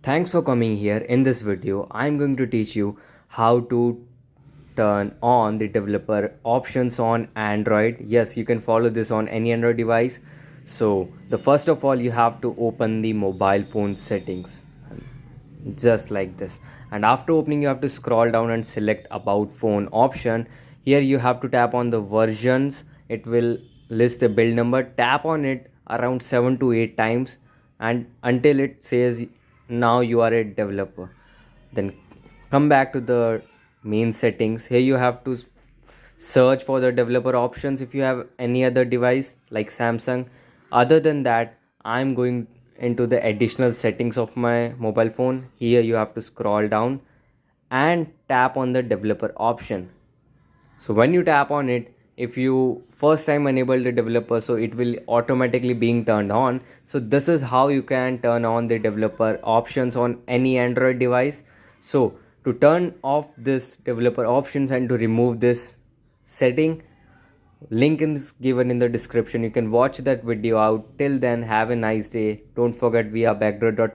Thanks for coming here. In this video, I'm going to teach you how to turn on the developer options on Android. Yes, you can follow this on any Android device. So, the first of all, you have to open the mobile phone settings just like this. And after opening, you have to scroll down and select about phone option. Here you have to tap on the versions. It will list the build number. Tap on it around 7 to 8 times and until it says now you are a developer. Then come back to the main settings. Here you have to search for the developer options if you have any other device like Samsung. Other than that, I'm going into the additional settings of my mobile phone. Here you have to scroll down and tap on the developer option. So when you tap on it, if you first time enable the developer, so it will automatically being turned on. So this is how you can turn on the developer options on any Android device. So to turn off this developer options and to remove this setting, link is given in the description. You can watch that video out. Till then, have a nice day. Don't forget we are BackDroid.